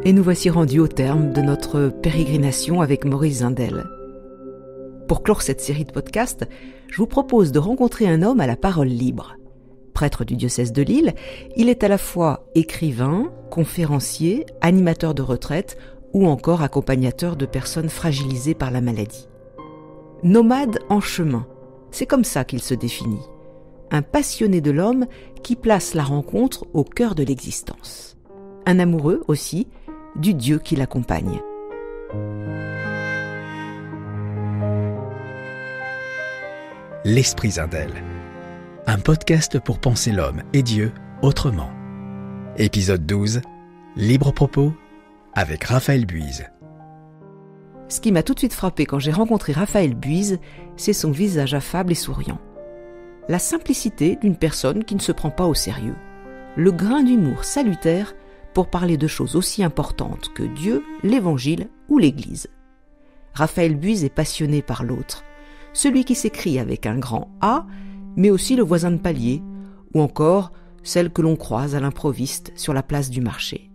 Et nous voici rendus au terme de notre pérégrination avec Maurice Zindel. Pour clore cette série de podcasts, je vous propose de rencontrer un homme à la parole libre. Prêtre du diocèse de Lille, il est à la fois écrivain, conférencier, animateur de retraite ou encore accompagnateur de personnes fragilisées par la maladie. Nomade en chemin, c'est comme ça qu'il se définit. Un passionné de l'homme qui place la rencontre au cœur de l'existence. Un amoureux aussi du Dieu qui l'accompagne. L'Esprit Zindel, un podcast pour penser l'homme et Dieu autrement. Épisode 12, Libre propos, avec Raphaël Buise. Ce qui m'a tout de suite frappé quand j'ai rencontré Raphaël Buise, c'est son visage affable et souriant. La simplicité d'une personne qui ne se prend pas au sérieux. Le grain d'humour salutaire pour parler de choses aussi importantes que Dieu, l'Évangile ou l'Église. Raphaël Buise est passionné par l'autre, celui qui s'écrit avec un grand A, mais aussi le voisin de palier, ou encore celle que l'on croise à l'improviste sur la place du marché.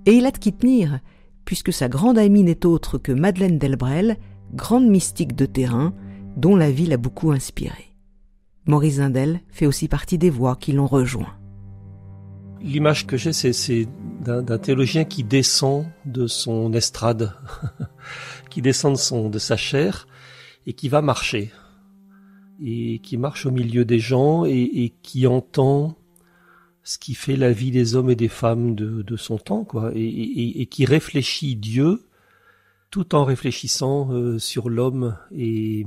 Et il a de qui tenir, puisque sa grande amie n'est autre que Madeleine Delbrel, grande mystique de terrain, dont la vie l'a beaucoup inspiré. Maurice Zindel fait aussi partie des voix qui l'ont rejoint. L'image que j'ai, c'est d'un théologien qui descend de son estrade, qui descend de sa chaire et qui va marcher, et qui marche au milieu des gens et qui entend ce qui fait la vie des hommes et des femmes de son temps, quoi, et qui réfléchit Dieu tout en réfléchissant sur l'homme et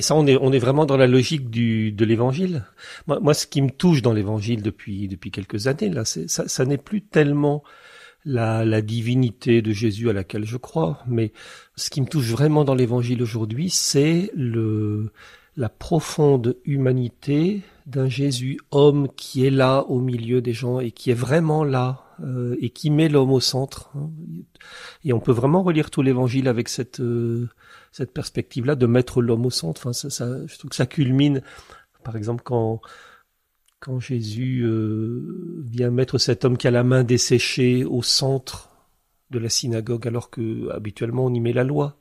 ça, on est vraiment dans la logique de l'Évangile. Moi, ce qui me touche dans l'Évangile depuis quelques années, là, ça n'est plus tellement la divinité de Jésus à laquelle je crois, mais ce qui me touche vraiment dans l'Évangile aujourd'hui, c'est la profonde humanité d'un Jésus homme qui est là au milieu des gens et qui est vraiment là et qui met l'homme au centre. Et on peut vraiment relire tout l'Évangile avec cette perspective-là de mettre l'homme au centre. Enfin, je trouve que ça culmine, par exemple, quand Jésus vient mettre cet homme qui a la main desséchée au centre de la synagogue, alors que habituellement on y met la loi.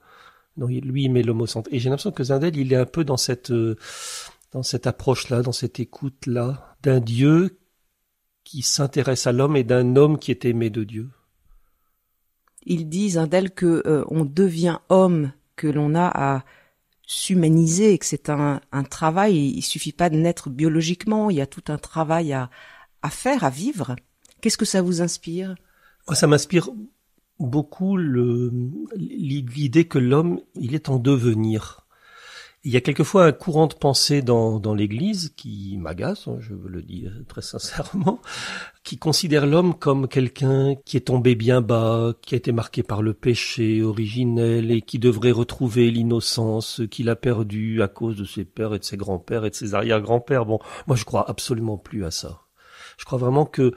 Non, lui, il met l'homme au centre. Et j'ai l'impression que Zindel, il est un peu dans cette approche-là, dans cette écoute-là, d'un Dieu qui s'intéresse à l'homme et d'un homme qui est aimé de Dieu. Il dit, Zindel, que on devient homme, que l'on a à s'humaniser, que c'est un travail. Il suffit pas de naître biologiquement, il y a tout un travail à faire, à vivre. Qu'est-ce que ça vous inspire ? Ça m'inspire beaucoup l'idée que l'homme, il est en devenir. Il y a quelquefois un courant de pensée dans l'Église qui m'agace, je veux le dire très sincèrement, qui considère l'homme comme quelqu'un qui est tombé bien bas, qui a été marqué par le péché originel et qui devrait retrouver l'innocence qu'il a perdue à cause de ses pères et de ses grands-pères et de ses arrière-grands-pères. Bon, moi je crois absolument plus à ça. Je crois vraiment que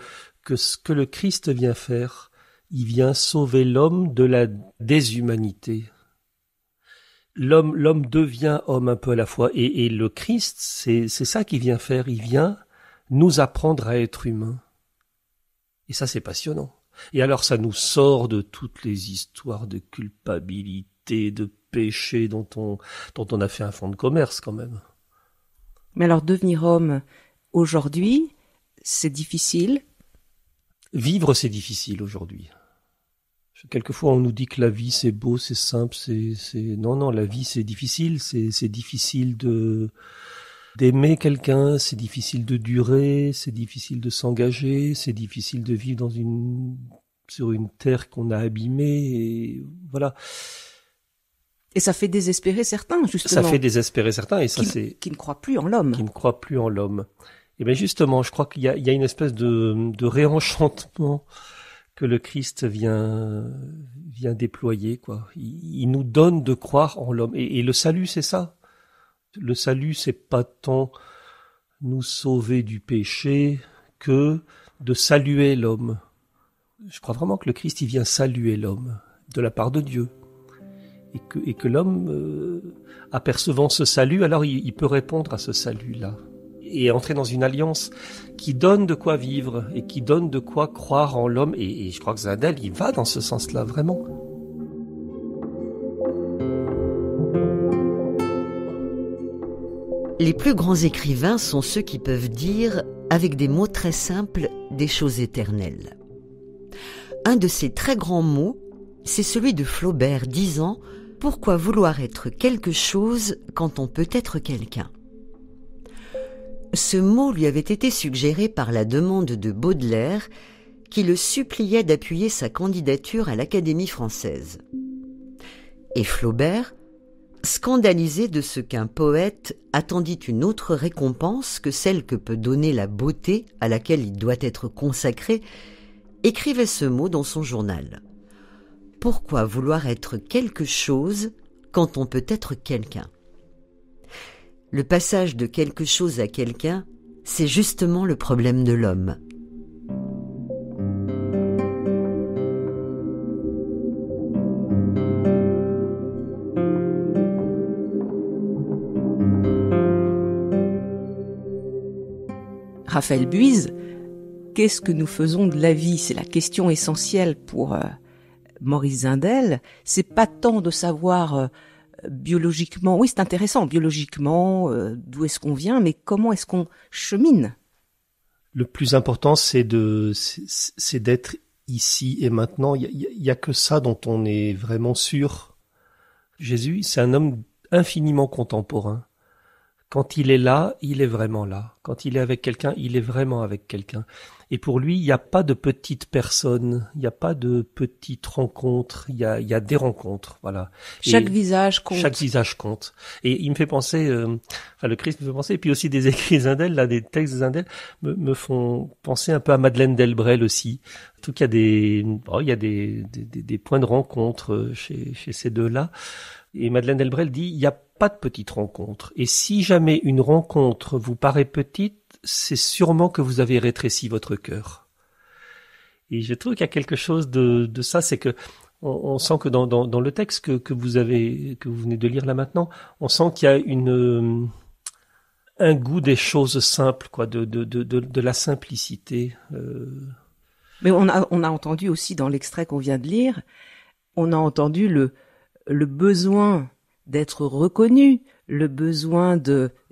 ce que le Christ vient faire, il vient sauver l'homme de la déshumanité. L'homme devient homme un peu à la fois, et le Christ, c'est ça qu'il vient faire, il vient nous apprendre à être humains. Et ça, c'est passionnant. Et alors, ça nous sort de toutes les histoires de culpabilité, de péché dont on a fait un fonds de commerce quand même. Mais alors, devenir homme aujourd'hui, c'est difficile ? Vivre, c'est difficile aujourd'hui. Quelquefois, on nous dit que la vie, c'est beau, c'est simple, Non, la vie, c'est difficile. C'est difficile d'aimer quelqu'un, c'est difficile de durer, c'est difficile de s'engager, c'est difficile de vivre sur une terre qu'on a abîmée, et voilà. Et ça fait désespérer certains, justement. Ça fait désespérer certains, et ça, qui ne croient plus en l'homme. Qui ne croient plus en l'homme. Et bien, justement, je crois qu'il y a une espèce de réenchantement que le Christ vient déployer, quoi. Il nous donne de croire en l'homme. Et le salut, c'est ça. Le salut, c'est pas tant nous sauver du péché que de saluer l'homme. Je crois vraiment que le Christ, il vient saluer l'homme de la part de Dieu. Et que l'homme, apercevant ce salut, alors il peut répondre à ce salut-là. et entrer dans une alliance qui donne de quoi vivre et qui donne de quoi croire en l'homme. Et je crois que Zindel, il va dans ce sens-là, vraiment. Les plus grands écrivains sont ceux qui peuvent dire, avec des mots très simples, des choses éternelles. Un de ces très grands mots, c'est celui de Flaubert disant « Pourquoi vouloir être quelque chose quand on peut être quelqu'un ?» Ce mot lui avait été suggéré par la demande de Baudelaire, qui le suppliait d'appuyer sa candidature à l'Académie française. Et Flaubert, scandalisé de ce qu'un poète attendit une autre récompense que celle que peut donner la beauté à laquelle il doit être consacré, écrivait ce mot dans son journal. Pourquoi vouloir être quelque chose quand on peut être quelqu'un ? Le passage de quelque chose à quelqu'un, c'est justement le problème de l'homme. Raphaël Buys, qu'est-ce que nous faisons de la vie ? C'est la question essentielle pour Maurice Zindel. C'est pas tant de savoir biologiquement, oui c'est intéressant, biologiquement, d'où est-ce qu'on vient, mais comment est-ce qu'on chemine ? Le plus important, c'est d'être ici et maintenant. Il y a que ça dont on est vraiment sûr. Jésus, c'est un homme infiniment contemporain. Quand il est là, il est vraiment là. Quand il est avec quelqu'un, il est vraiment avec quelqu'un. Et pour lui, il n'y a pas de petite personne, il n'y a pas de petite rencontre, il y a des rencontres, voilà. Chaque visage compte. Chaque visage compte. Et il me fait penser, le Christ me fait penser, et puis aussi des écrits Zindel, là, des textes de Zindel, me font penser un peu à Madeleine Delbrel aussi. En tout cas, il y a des points de rencontre chez ces deux-là. Et Madeleine Delbrel dit, il n'y a pas de petite rencontre. Et si jamais une rencontre vous paraît petite, c'est sûrement que vous avez rétréci votre cœur. Et je trouve qu'il y a quelque chose de ça, c'est que on sent que dans le texte que vous venez de lire là maintenant, on sent qu'il y a un goût des choses simples, quoi, de la simplicité. Mais on a entendu aussi dans l'extrait qu'on vient de lire, on a entendu le besoin d'être reconnu, le besoin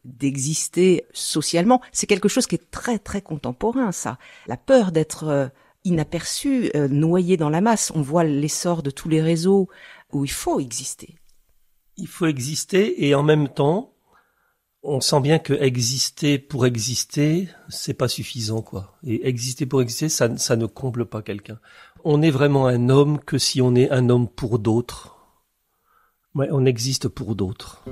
d'exister socialement. C'est quelque chose qui est très très contemporain, ça. La peur d'être inaperçu, noyé dans la masse. On voit l'essor de tous les réseaux où il faut exister. Il faut exister et en même temps, on sent bien que exister pour exister, c'est pas suffisant, quoi. Et exister pour exister, ça ne comble pas quelqu'un. On est vraiment un homme que si on est un homme pour d'autres. Ouais, on existe pour d'autres.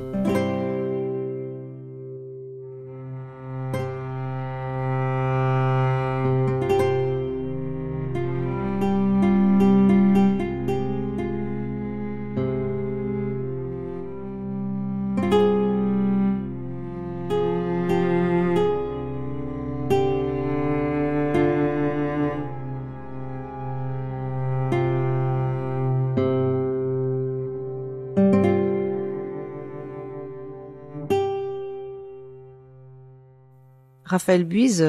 Raphaël Buys,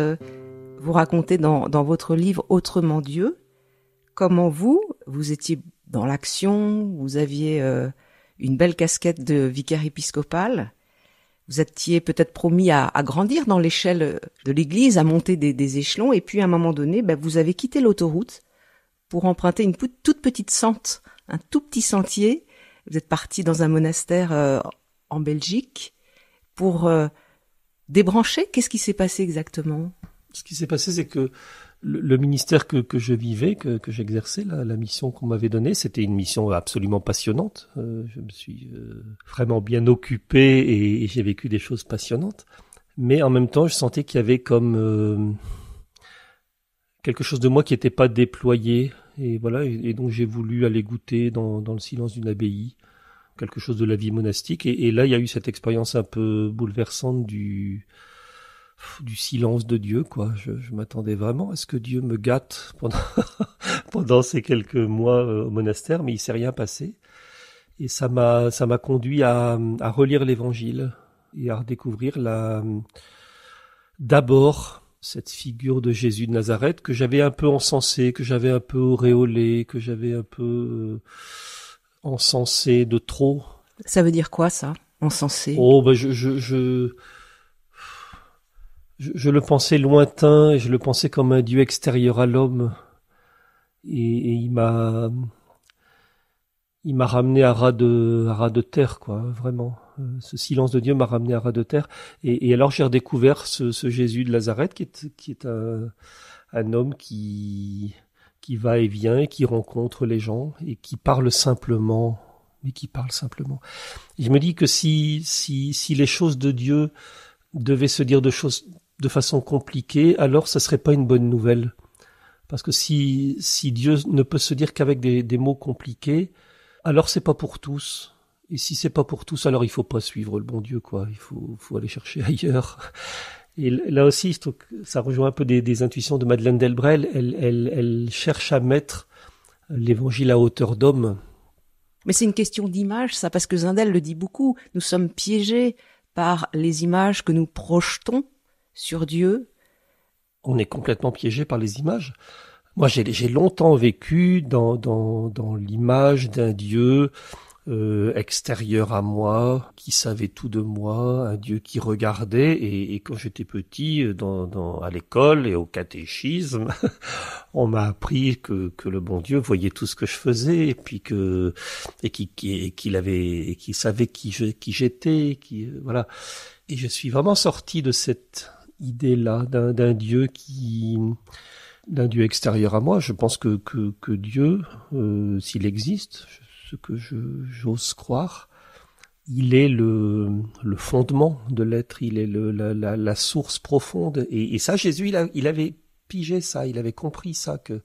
vous racontez dans votre livre « Autrement Dieu » comment vous étiez dans l'action, vous aviez une belle casquette de vicaire épiscopal, vous étiez peut-être promis à grandir dans l'échelle de l'Église, à monter des échelons, et puis à un moment donné, vous avez quitté l'autoroute pour emprunter une toute petite sente, un tout petit sentier. Vous êtes parti dans un monastère en Belgique pour débrancher. Qu'est-ce qui s'est passé exactement ? Ce qui s'est passé, c'est que le ministère que je vivais, que j'exerçais, la mission qu'on m'avait donnée, c'était une mission absolument passionnante. Je me suis vraiment bien occupé et j'ai vécu des choses passionnantes. Mais en même temps, je sentais qu'il y avait comme quelque chose de moi qui n'était pas déployé. Et voilà, et donc j'ai voulu aller goûter dans le silence d'une abbaye quelque chose de la vie monastique. Et là, il y a eu cette expérience un peu bouleversante du silence de Dieu, quoi. Je m'attendais vraiment à ce que Dieu me gâte pendant ces quelques mois au monastère, mais il s'est rien passé. Et ça m'a conduit à relire l'Évangile et à redécouvrir d'abord cette figure de Jésus de Nazareth que j'avais un peu encensé, que j'avais un peu auréolé, que j'avais un peu encensé de trop. Ça veut dire quoi, ça, encensé? Oh, ben je le pensais lointain et je le pensais comme un Dieu extérieur à l'homme. Et il m'a ramené à ras de terre, quoi, vraiment. Ce silence de Dieu m'a ramené à ras de terre. Et alors j'ai redécouvert ce Jésus de Nazareth qui est un homme qui va et vient et qui rencontre les gens et qui parle simplement. Mais qui parle simplement. Et je me dis que si les choses de Dieu devaient se dire de façon compliquée, alors ça serait pas une bonne nouvelle. Parce que si Dieu ne peut se dire qu'avec des mots compliqués, alors c'est pas pour tous. Et si c'est pas pour tous, alors il faut pas suivre le bon Dieu, quoi. Il faut aller chercher ailleurs. Et là aussi, je trouve que ça rejoint un peu des intuitions de Madeleine Delbrel. Elle cherche à mettre l'évangile à hauteur d'homme. Mais c'est une question d'image, ça, parce que Zindel le dit beaucoup. Nous sommes piégés par les images que nous projetons sur Dieu. On est complètement piégé par les images. Moi, j'ai longtemps vécu dans l'image d'un Dieu extérieur à moi, qui savait tout de moi, un Dieu qui regardait. Et quand j'étais petit, à l'école et au catéchisme, on m'a appris que le bon Dieu voyait tout ce que je faisais, et puis qu'il savait qui j'étais, voilà. Et je suis vraiment sorti de cette idée-là d'un Dieu d'un Dieu extérieur à moi. Je pense que Dieu, s'il existe, ce que j'ose croire, il est le fondement de l'être, il est la source profonde. Et ça, Jésus, il avait pigé ça, il avait compris ça, que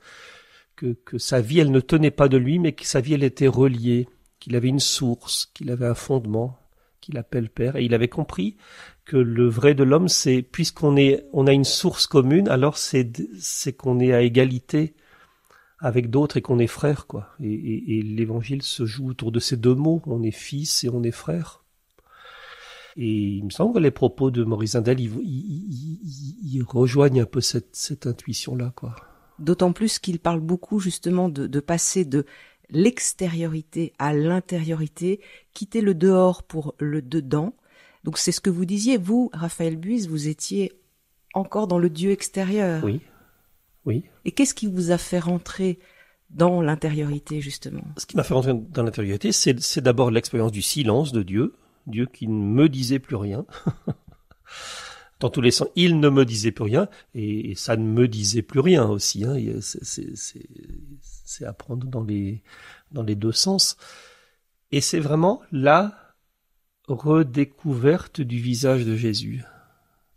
sa vie, elle ne tenait pas de lui, mais que sa vie, elle était reliée, qu'il avait une source, qu'il avait un fondement, qu'il appelle Père. Et il avait compris que le vrai de l'homme, c'est, puisqu'on a une source commune, alors c'est qu'on est à égalité avec d'autres et qu'on est frères, quoi. Et l'évangile se joue autour de ces deux mots, on est fils et on est frère. Et il me semble que les propos de Maurice Zindel, ils rejoignent un peu cette intuition-là, quoi. D'autant plus qu'il parle beaucoup justement de passer de l'extériorité à l'intériorité, quitter le dehors pour le dedans. Donc c'est ce que vous disiez, vous, Raphaël Buys, vous étiez encore dans le Dieu extérieur. Oui. Oui. Et qu'est-ce qui vous a fait rentrer dans l'intériorité, justement? Ce qui m'a fait rentrer dans l'intériorité, c'est d'abord l'expérience du silence de Dieu qui ne me disait plus rien. Dans tous les sens, il ne me disait plus rien, et ça ne me disait plus rien aussi. Hein. C'est à prendre dans les deux sens. Et c'est vraiment la redécouverte du visage de Jésus.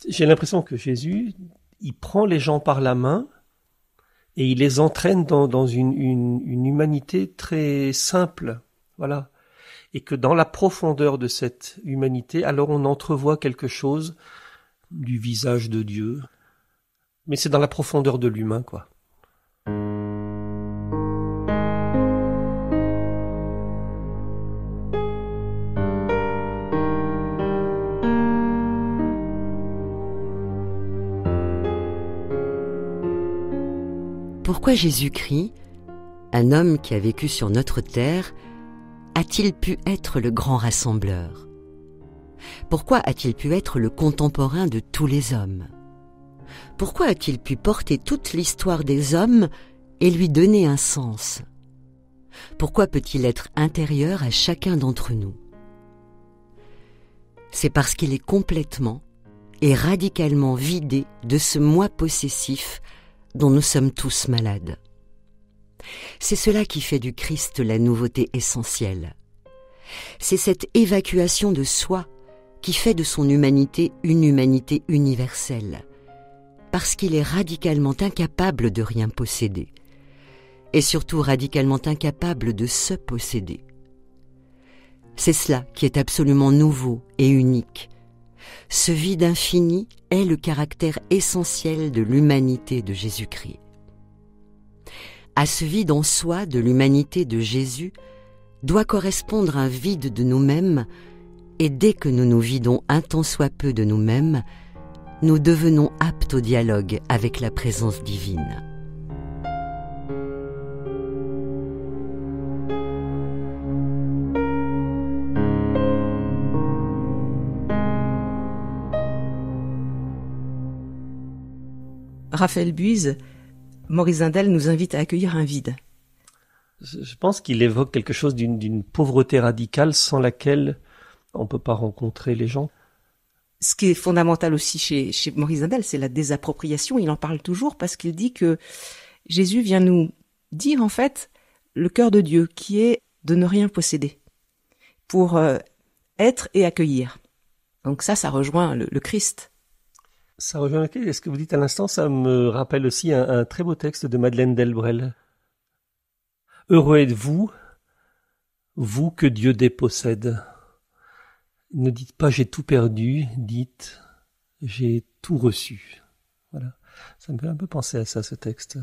J'ai l'impression que Jésus, il prend les gens par la main, et il les entraîne dans une humanité très simple, voilà. Et que dans la profondeur de cette humanité, alors on entrevoit quelque chose du visage de Dieu. Mais c'est dans la profondeur de l'humain, quoi. Pourquoi Jésus-Christ, un homme qui a vécu sur notre terre, a-t-il pu être le grand rassembleur? Pourquoi a-t-il pu être le contemporain de tous les hommes? Pourquoi a-t-il pu porter toute l'histoire des hommes et lui donner un sens? Pourquoi peut-il être intérieur à chacun d'entre nous? C'est parce qu'il est complètement et radicalement vidé de ce moi possessif dont nous sommes tous malades. C'est cela qui fait du Christ la nouveauté essentielle. C'est cette évacuation de soi qui fait de son humanité une humanité universelle, parce qu'il est radicalement incapable de rien posséder, et surtout radicalement incapable de se posséder. C'est cela qui est absolument nouveau et unique. Ce vide infini est le caractère essentiel de l'humanité de Jésus-Christ. À ce vide en soi de l'humanité de Jésus doit correspondre un vide de nous-mêmes, et dès que nous nous vidons un tant soit peu de nous-mêmes, nous devenons aptes au dialogue avec la présence divine. Raphaël Buise, Maurice Zindel nous invite à accueillir un vide. Je pense qu'il évoque quelque chose d'une pauvreté radicale sans laquelle on peut pas rencontrer les gens. Ce qui est fondamental aussi chez Maurice Zindel, c'est la désappropriation. Il en parle toujours parce qu'il dit que Jésus vient nous dire en fait le cœur de Dieu qui est de ne rien posséder pour être et accueillir. Donc ça rejoint le Christ. Ça rejoint le Christ. Ce que vous dites à l'instant, ça me rappelle aussi un très beau texte de Madeleine Delbrel. Heureux êtes-vous, vous que Dieu dépossède. Ne dites pas j'ai tout perdu, dites j'ai tout reçu. Voilà. Ça me fait un peu penser à ça, ce texte.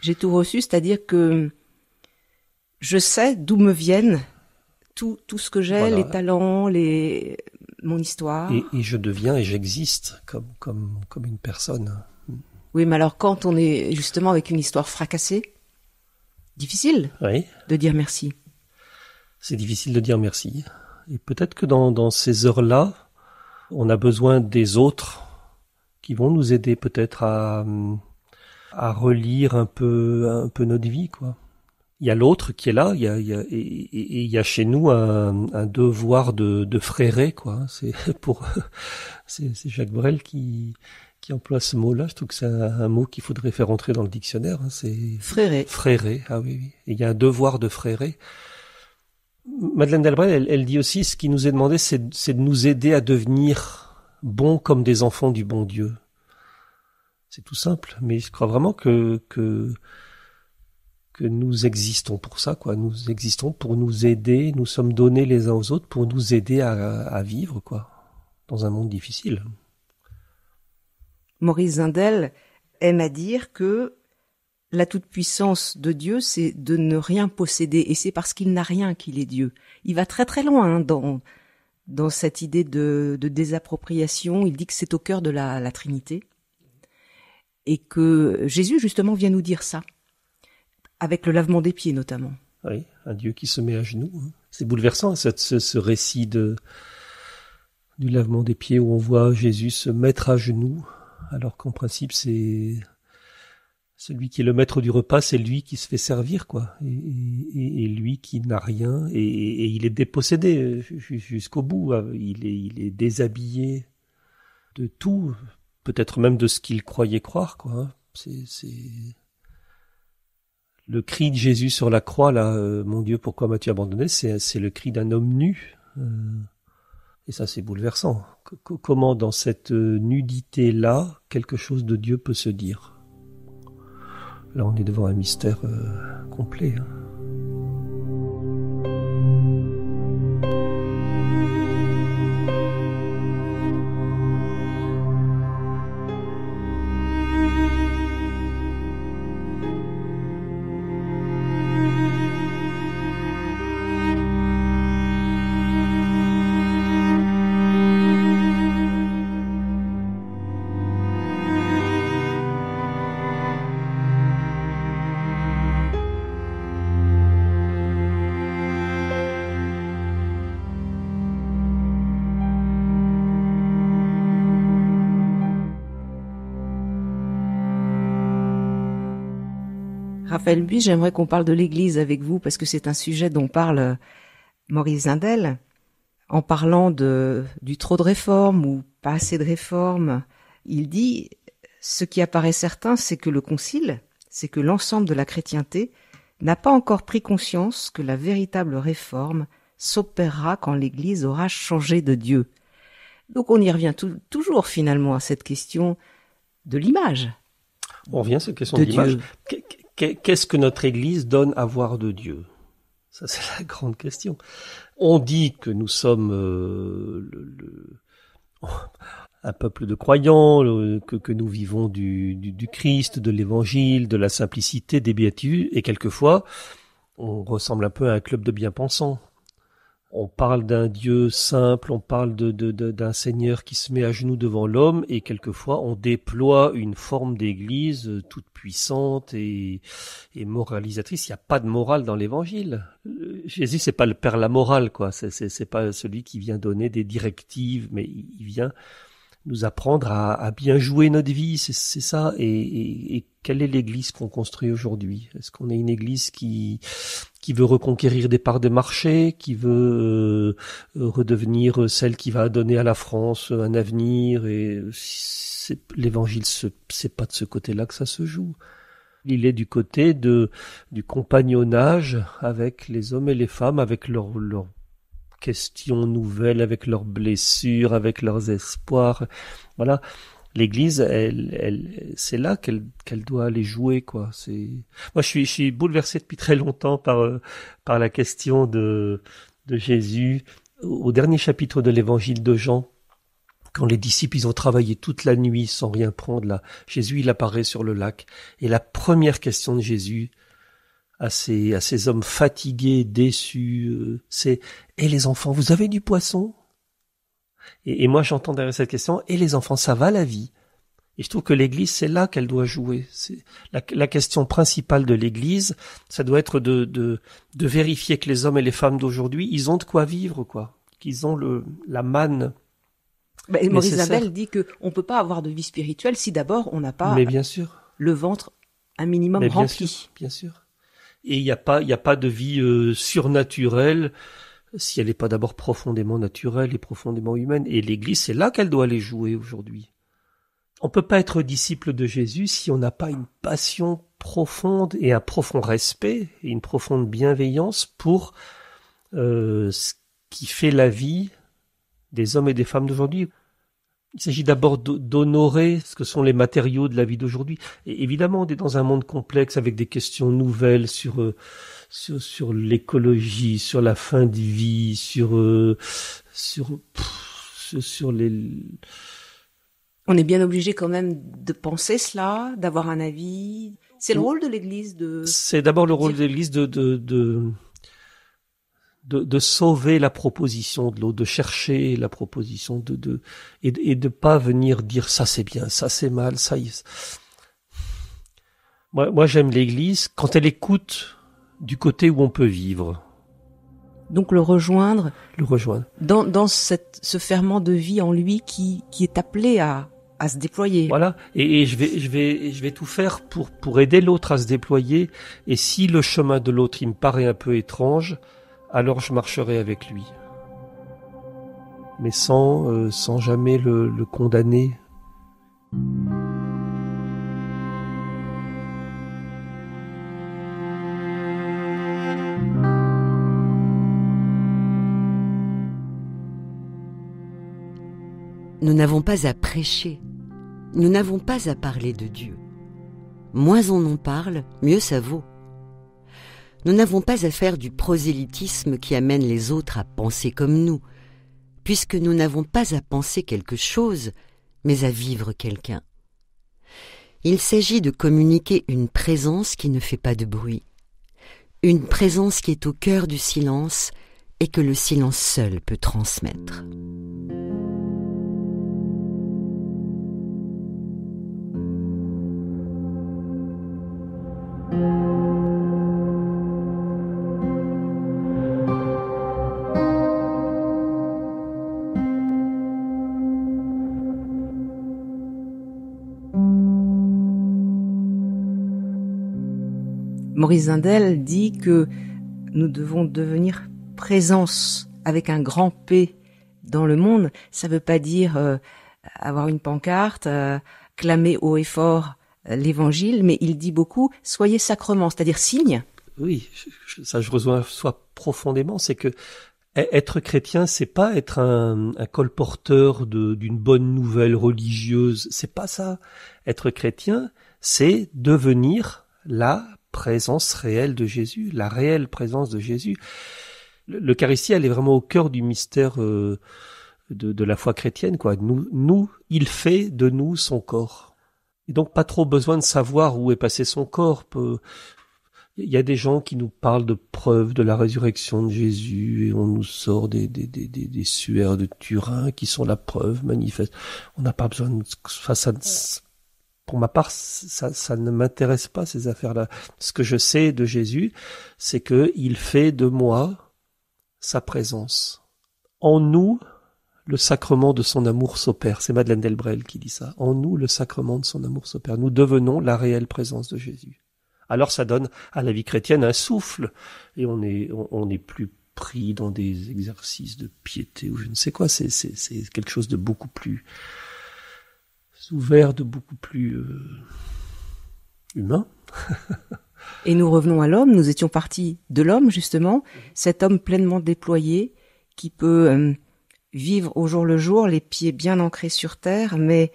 J'ai tout reçu, c'est-à-dire que je sais d'où me viennent tout ce que j'ai, voilà. Les talents, mon histoire. Et je deviens et j'existe comme une personne. Oui, mais alors quand on est justement avec une histoire fracassée, difficile de dire merci. C'est difficile de dire merci. Et peut-être que dans ces heures-là, on a besoin des autres qui vont nous aider peut-être à relire un peu notre vie, quoi. Il y a l'autre qui est là, il y a chez nous un devoir de frérer, quoi. C'est Jacques Brel qui emploie ce mot-là. Je trouve que c'est un mot qu'il faudrait faire entrer dans le dictionnaire. C'est frérer. Frérer, ah oui. Et il y a un devoir de frérer. Madeleine Delbrel, elle dit aussi, ce qui nous est demandé, c'est de nous aider à devenir bons comme des enfants du bon Dieu. C'est tout simple, mais je crois vraiment que nous existons pour ça, quoi. Nous existons pour nous aider, nous sommes donnés les uns aux autres pour nous aider à vivre, quoi, dans un monde difficile. Maurice Zindel aime à dire que la toute-puissance de Dieu, c'est de ne rien posséder, et c'est parce qu'il n'a rien qu'il est Dieu. Il va très très loin dans cette idée de désappropriation. Il dit que c'est au cœur de la Trinité, et que Jésus justement vient nous dire ça, avec le lavement des pieds notamment. Oui, un Dieu qui se met à genoux. C'est bouleversant ce récit du lavement des pieds où on voit Jésus se mettre à genoux, alors qu'en principe c'est celui qui est le maître du repas, c'est lui qui se fait servir, quoi. Et lui qui n'a rien, et il est dépossédé jusqu'au bout. Il est déshabillé de tout, peut-être même de ce qu'il croyait croire, quoi. C'est le cri de Jésus sur la croix, là, mon Dieu, pourquoi m'as-tu abandonné? C'est le cri d'un homme nu. Et ça, c'est bouleversant. Comment, dans cette nudité-là, quelque chose de Dieu peut se dire? Là, on est devant un mystère complet. Raphaël Buise, j'aimerais qu'on parle de l'Église avec vous, parce que c'est un sujet dont parle Maurice Zindel, en parlant du trop de réformes ou pas assez de réformes. Il dit, ce qui apparaît certain, c'est que le Concile, c'est que l'ensemble de la chrétienté n'a pas encore pris conscience que la véritable réforme s'opérera quand l'Église aura changé de Dieu. Donc on y revient toujours finalement à cette question de l'image. On revient à cette question de l'image. Qu'est-ce que notre Église donne à voir de Dieu? Ça, c'est la grande question. On dit que nous sommes un peuple de croyants, que nous vivons du Christ, de l'Évangile, de la simplicité, des béatitudes, et quelquefois, on ressemble un peu à un club de bien-pensants. On parle d'un Dieu simple, on parle d'un Seigneur qui se met à genoux devant l'homme, et quelquefois on déploie une forme d'église toute puissante et moralisatrice. Il n'y a pas de morale dans l'évangile. Jésus, c'est pas le père la morale, quoi. C'est pas celui qui vient donner des directives, mais il vient nous apprendre à bien jouer notre vie, c'est ça. Et quelle est l'église qu'on construit aujourd'hui? Est-ce qu'on est une église qui veut reconquérir des parts de marché, qui veut redevenir celle qui va donner à la France un avenir? Et l'évangile, c'est pas de ce côté-là que ça se joue. Il est du côté du compagnonnage avec les hommes et les femmes, avec leurs questions nouvelles, avec leurs blessures, avec leurs espoirs. Voilà. L'Église, c'est là qu'elle doit aller jouer, quoi. Moi, je suis bouleversé depuis très longtemps par la question de Jésus. Au dernier chapitre de l'Évangile de Jean, quand les disciples, ils ont travaillé toute la nuit sans rien prendre, là, Jésus, il apparaît sur le lac. Et la première question de Jésus à ces hommes fatigués, déçus, c'est « Et les enfants, vous avez du poisson ?» Et moi, j'entends derrière cette question « Et les enfants, ça va la vie ?» Et je trouve que l'Église, c'est là qu'elle doit jouer. C'est la question principale de l'Église, ça doit être de vérifier que les hommes et les femmes d'aujourd'hui, ils ont de quoi vivre, quoi. Qu'ils ont la manne. Maurice Zindel dit qu'on ne peut pas avoir de vie spirituelle si d'abord on n'a pas bien sûr. Le ventre un minimum rempli. Bien sûr. Et il y a pas de vie surnaturelle si elle n'est pas d'abord profondément naturelle et profondément humaine. Et l'Église, c'est là qu'elle doit aller jouer aujourd'hui. On peut pas être disciple de Jésus si on n'a pas une passion profonde et un profond respect et une profonde bienveillance pour ce qui fait la vie des hommes et des femmes d'aujourd'hui. Il s'agit d'abord d'honorer ce que sont les matériaux de la vie d'aujourd'hui. Et évidemment, on est dans un monde complexe avec des questions nouvelles sur l'écologie, sur la fin de vie, sur les... On est bien obligé quand même de penser cela, d'avoir un avis. C'est le rôle de l'Église de... C'est d'abord le rôle de l'Église de sauver la proposition de l'autre, de chercher la proposition et de pas venir dire ça c'est bien, ça c'est mal, ça y est. Moi j'aime l'Église quand elle écoute du côté où on peut vivre. Donc le rejoindre. Dans ce ferment de vie en lui qui est appelé à se déployer. Voilà. Et je vais tout faire pour aider l'autre à se déployer. Et si le chemin de l'autre il me paraît un peu étrange, alors je marcherai avec lui. Mais sans jamais le condamner. Nous n'avons pas à prêcher, nous n'avons pas à parler de Dieu. Moins on en parle, mieux ça vaut. Nous n'avons pas à faire du prosélytisme qui amène les autres à penser comme nous, puisque nous n'avons pas à penser quelque chose, mais à vivre quelqu'un. Il s'agit de communiquer une présence qui ne fait pas de bruit, une présence qui est au cœur du silence et que le silence seul peut transmettre. Maurice Zindel dit que nous devons devenir présence avec un grand P dans le monde. Ça veut pas dire avoir une pancarte, clamer haut et fort l'évangile, mais il dit beaucoup « soyez sacrement », c'est-à-dire signe. Oui, ça je rejoins soi profondément, c'est que être chrétien, c'est pas être un colporteur d'une bonne nouvelle religieuse, c'est pas ça. Être chrétien, c'est devenir la présence réelle de Jésus, la réelle présence de Jésus. L'Eucharistie, elle est vraiment au cœur du mystère de la foi chrétienne, quoi. Nous, il fait de nous son corps. Et donc pas trop besoin de savoir où est passé son corps. Il y a des gens qui nous parlent de preuves de la résurrection de Jésus et on nous sort des suaires de Turin qui sont la preuve manifeste. On n'a pas besoin de... Pour ma part, ça ne m'intéresse pas, ces affaires-là. Ce que je sais de Jésus, c'est que il fait de moi sa présence. En nous, le sacrement de son amour s'opère. C'est Madeleine Delbrel qui dit ça. En nous, le sacrement de son amour s'opère. Nous devenons la réelle présence de Jésus. Alors ça donne à la vie chrétienne un souffle, et on n'est plus pris dans des exercices de piété ou je ne sais quoi. C'est quelque chose de beaucoup plus ouvert, de beaucoup plus humain. Et nous revenons à l'homme. Nous étions partis de l'homme, justement, cet homme pleinement déployé qui peut vivre au jour le jour, les pieds bien ancrés sur terre, mais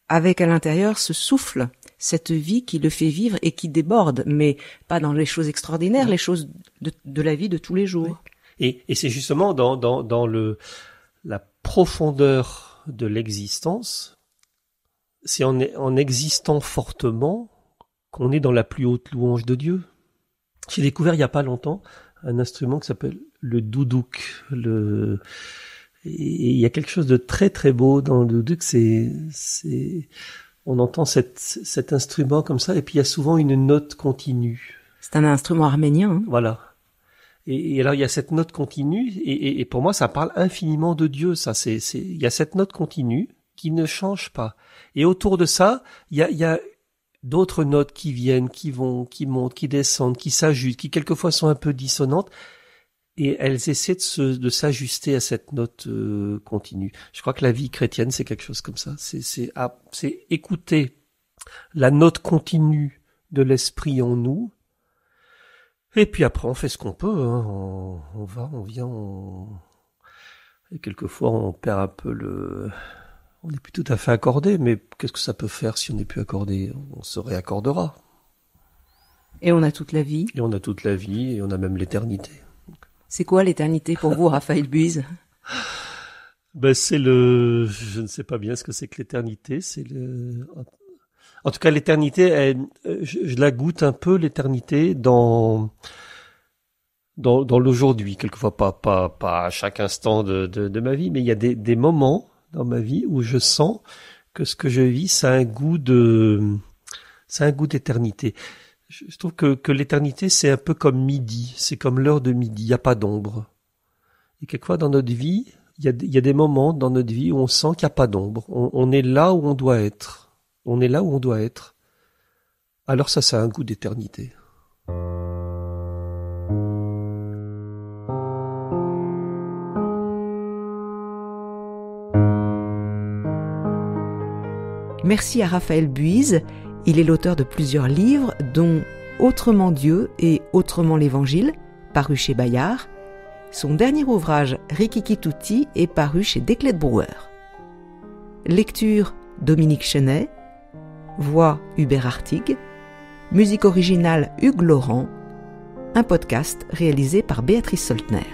avec à l'intérieur ce souffle, cette vie qui le fait vivre et qui déborde, mais pas dans les choses extraordinaires, les choses de la vie de tous les jours. Oui. Et c'est justement dans la profondeur de l'existence, c'est en existant fortement qu'on est dans la plus haute louange de Dieu. J'ai découvert il y a pas longtemps un instrument qui s'appelle le doudouk. Et il y a quelque chose de très très beau dans le doudouk, on entend cet instrument comme ça, et puis il y a souvent une note continue. C'est un instrument arménien. Hein. Voilà. Et alors il y a cette note continue, et pour moi ça parle infiniment de Dieu. Ça, il y a cette note continue qui ne change pas. Et autour de ça, il y a d'autres notes qui viennent, qui vont, qui montent, qui descendent, qui s'ajustent, qui quelquefois sont un peu dissonantes. Et elles essaient de s'ajuster à cette note continue. Je crois que la vie chrétienne, c'est quelque chose comme ça. C'est écouter la note continue de l'esprit en nous. Et puis après, on fait ce qu'on peut. Hein. On va, on vient, et quelquefois, on perd un peu on n'est plus tout à fait accordé, mais qu'est-ce que ça peut faire si on n'est plus accordé? On se réaccordera. Et on a toute la vie. Et on a toute la vie, et on a même l'éternité. C'est quoi l'éternité pour vous, Raphaël Buise? Je ne sais pas bien ce que c'est que l'éternité. En tout cas, l'éternité, je la goûte un peu, l'éternité, dans l'aujourd'hui. Quelquefois, pas à chaque instant de ma vie, mais il y a des moments dans ma vie où je sens que ce que je vis, ça a un goût d'éternité. Je trouve que l'éternité, c'est un peu comme midi, c'est comme l'heure de midi, il n'y a pas d'ombre. Et quelquefois dans notre vie, il y a des moments dans notre vie où on sent qu'il n'y a pas d'ombre. On est là où on doit être. On est là où on doit être. Alors ça a un goût d'éternité. Merci à Raphaël Buise. Il est l'auteur de plusieurs livres, dont Autrement Dieu et Autrement l'Évangile, paru chez Bayard. Son dernier ouvrage, Rikiki-Tutti, est paru chez Desclés de Brouwer. Lecture, Dominique Chenet. Voix, Hubert Artigue. Musique originale, Hugues Laurent. Un podcast réalisé par Béatrice Soltner.